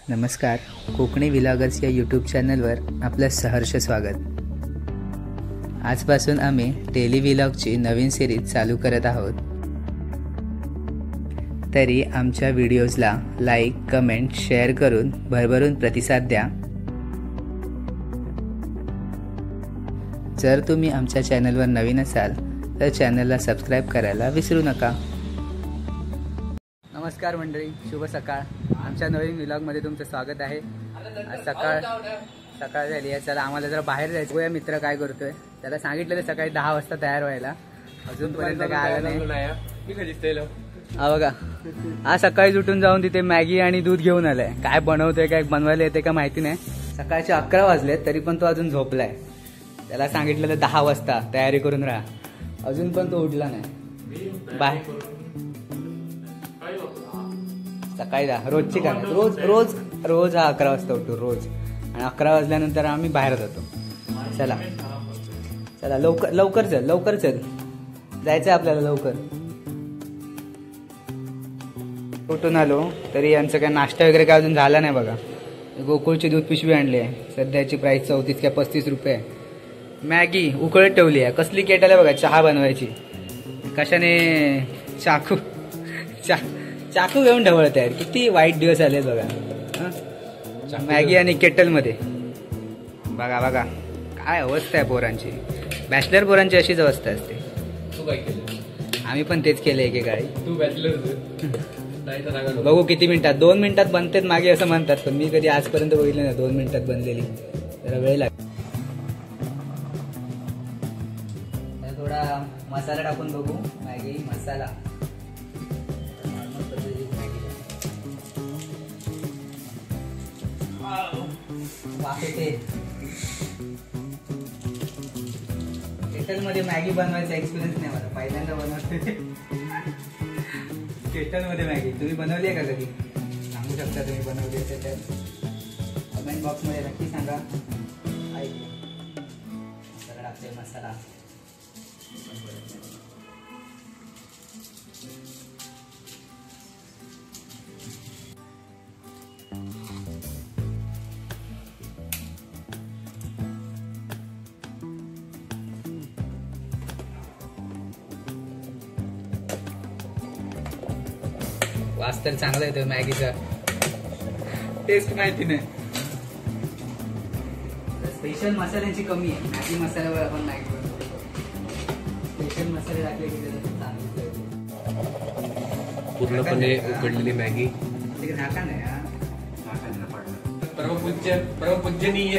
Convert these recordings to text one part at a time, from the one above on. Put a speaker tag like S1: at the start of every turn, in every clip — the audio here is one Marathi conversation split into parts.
S1: नमस्कार, कोकणी व्लॉगर्स या यूट्यूब चॅनलवर आपलं सहर्ष स्वागत। आजपासून आम्ही डेली व्लॉगची नवीन सिरीज चालू करत आहोत। तरी आमच्या व्हिडिओजला लाईक, कमेंट, शेअर करून भरभरून प्रतिसाद द्या। जर तुम्ही आमच्या चॅनलवर नवीन असाल तर चॅनलला सबस्क्राईब करायला विसरू नका। नमस्कार मंडळी, शुभ सकाळ। आमच्या नवीन व्लॉगमध्ये तुमचं स्वागत आहे। आज सकाळ झाली आहे। चला आम्हाला जरा बाहेर जायचं आहे। मित्र काय करतोय त्याला सांगितलेलं सकाळी 10 वाजता तयार व्हायला, अजूनपर्यंत काय आलं नाही। हा बघा, आज सकाळीच उठून जाऊन तिथे मॅगी आणि दूध घेऊन आलाय। काय बनवतोय, काय बनवायला येते का माहिती नाही। सकाळचे 11 वाजले तरी पण तो अजून झोपलाय। त्याला सांगितलेलं 10 वाजता तयारी करून राहा, अजून पण तो उठला नाही। बाय सकाळी रोजची काय रोज रोज रोज हा 11 वाजता उठतो रोज, आणि 11 वाजल्यानंतर आम्ही बाहेर जातो। चला चला लवकर लवकर चल, लवकर चल, जायचं आपल्याला लवकर। उठून आलो तरी यांचं काय नाश्ता वगैरे काय अजून झाला नाही बघा। गोकुळची दूध पिशवी आणली आहे, सध्याची प्राइस 34 का 35 रुपये। मॅगी उकळत ठेवली आहे, कसली केटल आहे बघा चहा बनवायची। कशाने चाकू घेऊन ठेवत आहे, किती वाईट दिवस आले बघा। मॅगी आणि केटल मध्ये बघा बघा काय अवस्था आहे पोरांची। बॅचलर पोरांची अशीच अवस्था असते।
S2: तू काय केलं?
S1: आम्ही पण तेच केलं एकेकाळी।
S2: तू बॅचलर
S1: बघू किती मिनिटात, 2 मिनिटात बनतेत मॅगी असं म्हणतात, पण मी कधी आजपर्यंत बघितलं नाही 2 मिनिटात बनलेली। जरा वेळ लागतो। थोडा मसाला टाकून बघू, मॅगी मसाला केटल मध्ये मॅगी बनवायचा एक्सपिरियन्स नाही मला, पहिल्यांदा बनवते केटल मध्ये मॅगी। तुम्ही बनवली आहे का कधी? सांगू शकता तुम्ही बनवली असेल तर कमेंट बॉक्स मध्ये नक्की सांगा। मसाला टाकते, मसाला वास तर चांगला येतो मॅगीचा, टेस्ट माहिती नाही। स्पेशल मसाल्यांची कमी आहे मॅगी मसाल्यावर आपण मॅगी बनवतो। स्पेशल मसाले टाकले की चांगले
S2: पूर्णपणे उकडलेली मॅगी।
S1: झाका नाही
S2: परमपूज्यनीय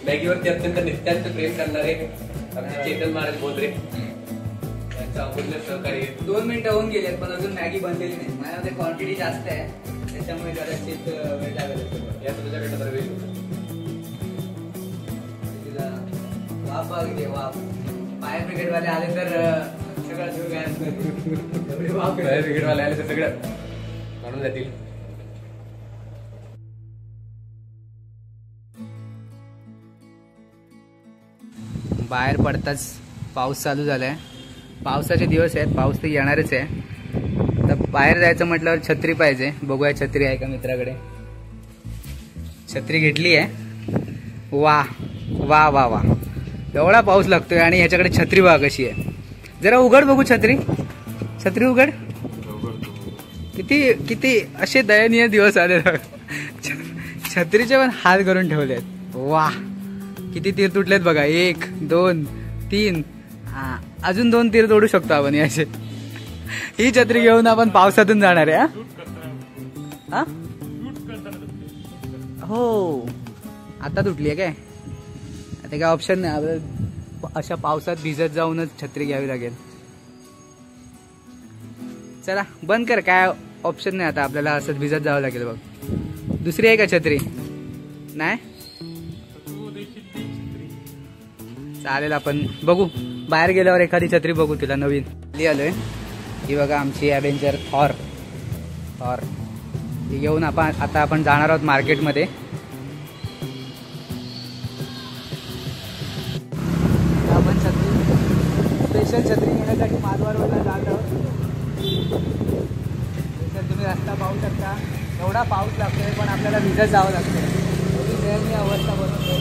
S2: मॅगीवरती अत्यंत नित्यांत प्रेम करणारे आमचे चेतन महाराज बोधरे अमूल्य सहकारी।
S1: 2 मिनिटं होऊन गेलेत पण अजून मॅगी बनलेली नाही। माझ्यामध्ये क्वांटिटी जास्त आहे, त्याच्यामुळे कदाचित वेळ लागेल।
S2: या तुझ्याकडे तर वेळ
S1: तिला वाफ बघते, वाफ फायर ब्रिगेड वाले आले तर सगळं
S2: फायर ब्रिगेड वाले आले तर सगळं काढून जातील।
S1: बाहेर पडताच पाऊस चालू झालाय। पावसाचे दिवस आहेत, पाऊस तर येणारच आहे। तर बाहेर जायचं म्हटल्यावर छत्री पाहिजे। बघूया छत्री आहे का मित्राकडे। छत्री घेतली आहे। वा वा वा वा, एवढा पाऊस लागतोय आणि ह्याच्याकडे छत्री बघा कशी आहे। जरा उघड बघू छत्री, छत्री उघड। किती किती असे दयनीय दिवस आले, छत्रीचे पण हात करून ठेवलेत। वा किती तीर तुटलेत बघा, 1 2 3, अजून 2 तीर तोडू शकतो आपण याचे। ही छत्री घेऊन आपण पावसातून जाणार आहे। हो आता तुटली आहे काय? आता काय ऑप्शन नाही, आपल्याला अशा पावसात भिजत जाऊनच छत्री घ्यावी लागेल। चला बंद कर, काय ऑप्शन नाही आता, आपल्याला असंच भिजत जावं लागेल। बघ दुसरी आहे का छत्री? नाही चालेल, आपण बघू बाहेर गेल्यावर एखादी छत्री बघू तिला नवीन। आलोय ही बघा आमची ॲव्हेंजर थॉर ही घेऊन आता आपण जाणार आहोत मार्केटमध्ये। आपण स्पेशल छत्री घेण्यासाठी माधवारोडला जात आहोत। तुम्ही रस्ता पाहू शकता, एवढा पाऊस लागतोय पण पण आपल्याला भिजत जावं लागतं. मी अवस्था बनवतो.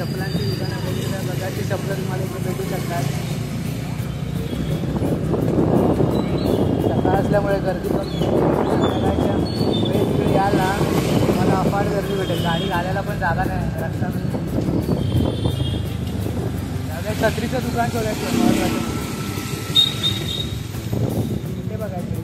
S1: चपलांची दुकानं वेगवेगळ्या प्रकारची चपलं तुम्हाला इथे भेटू शकतात. सकाळ असल्यामुळे गर्दी पण संध्याकाळच्या वेळेस तिकडे यायला मला अफाट गर्दी भेटेल. गाडी घालायला पण जागा नाही रस्ता. छत्रीचं दुकान शोधायचं महत्त्वाचं. कुठे बघायचं?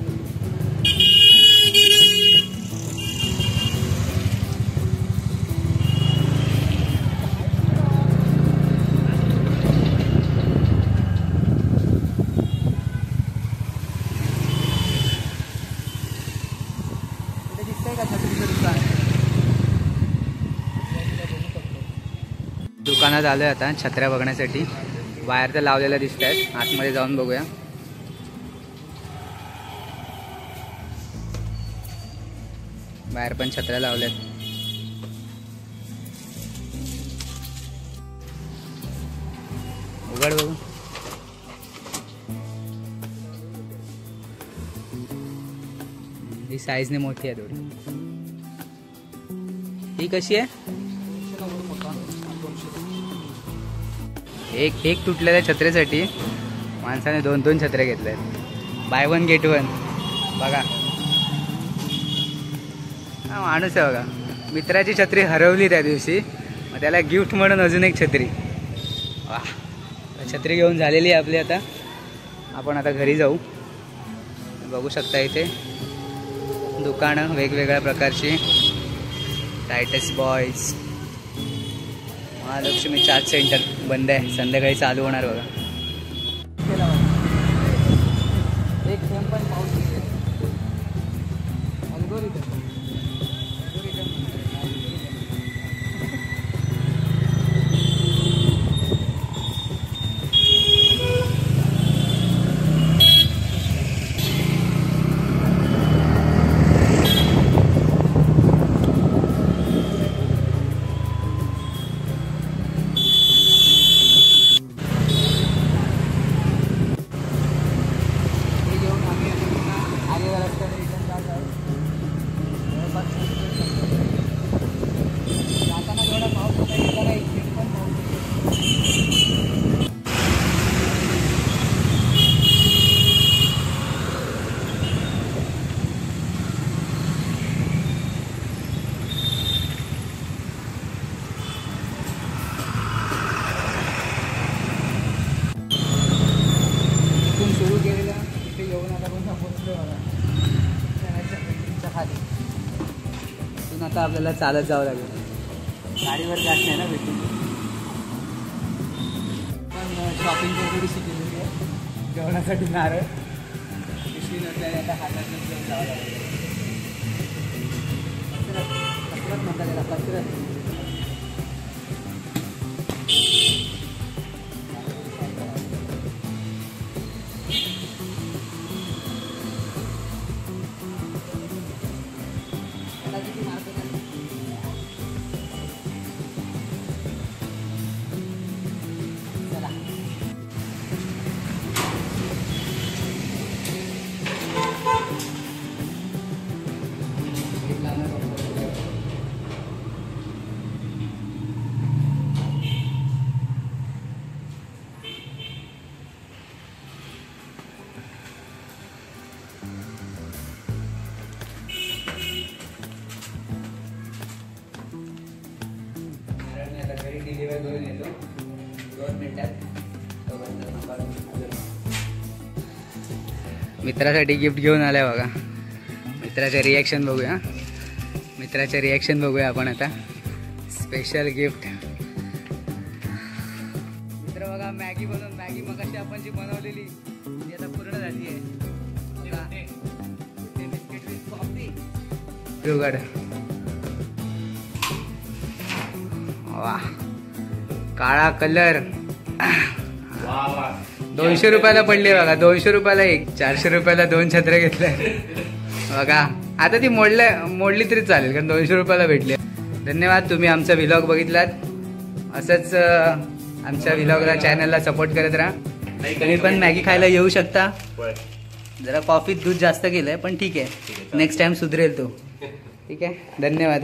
S1: दुकानात आलो आहे आता छत्र्या बघण्यासाठी. बाहेर तर लावलेल्या दिसत आहेत, आतमध्ये जाऊन बघूया. बाहेर पण छत्र्या लावल्यात. उघड बघू. ही साईजने मोठी आहे थोडी. ही कशी आहे? एक तुटलेल्या छत्र्यासाठी माणसाने 2 छत्र्या घेतल्या आहेत. Buy 1 get 1. बघा हा माणूस आहे बघा. मित्राची छत्री हरवली त्या दिवशी, मग त्याला गिफ्ट म्हणून अजून एक छत्री. वा, छत्री घेऊन झालेली आहे आपली. आता आपण आता घरी जाऊ. बघू शकता इथे दुकानं वेगवेगळ्या प्रकारची. Titus boys, Mahalakshmi charge centre बंद आहे, संध्याकाळी चालू होणार बघा. एक थेंब पण पाऊस सुरू केलेला. तिथे येऊन आता पण पोहोचलो खाली. तिथून आता आपल्याला चालत जावं लागेल. गाडीवर जात नाही ना भेटून. पण शॉपिंग थोडीशी केलेली आहे. जेवणासाठी नारळ पिशवी नसल्याने आता हातात घेऊन जावं लागेल. कसरत म्हणतात त्याला, कसरत. 2 मिनिटात मित्रासाठी गिफ्ट घेऊन आलाय बघा. मित्राचं रिॲक्शन बघूया. मित्राचं रिॲक्शन बघूया आपण आता. Special gift. मित्र बघा मॅगी बनवून. मॅगी मग अशी आपण जी बनवलेली ती आता पूर्ण झाली आहे. Biscuit with coffee. शुगर. वा काळा कलर. 200 रुपयाला पडली बघा. 200 रुपयाला एक. 400 रुपयाला 2 छत्र्या घेतल्या बघा. आता ती मोडली तरी चालेल कारण 200 रुपयाला भेटले. धन्यवाद. तुम्ही आमचा व्हिलॉग बघितलात. असंच आमच्या व्हिलॉगला चॅनलला सपोर्ट करत राहा. तुम्ही पण मॅगी खायला येऊ शकता. जरा कॉफीत दूध जास्त केलंय पण ठीक आहे. नेक्स्ट टाइम सुधरेल तो. ठीक आहे. धन्यवाद.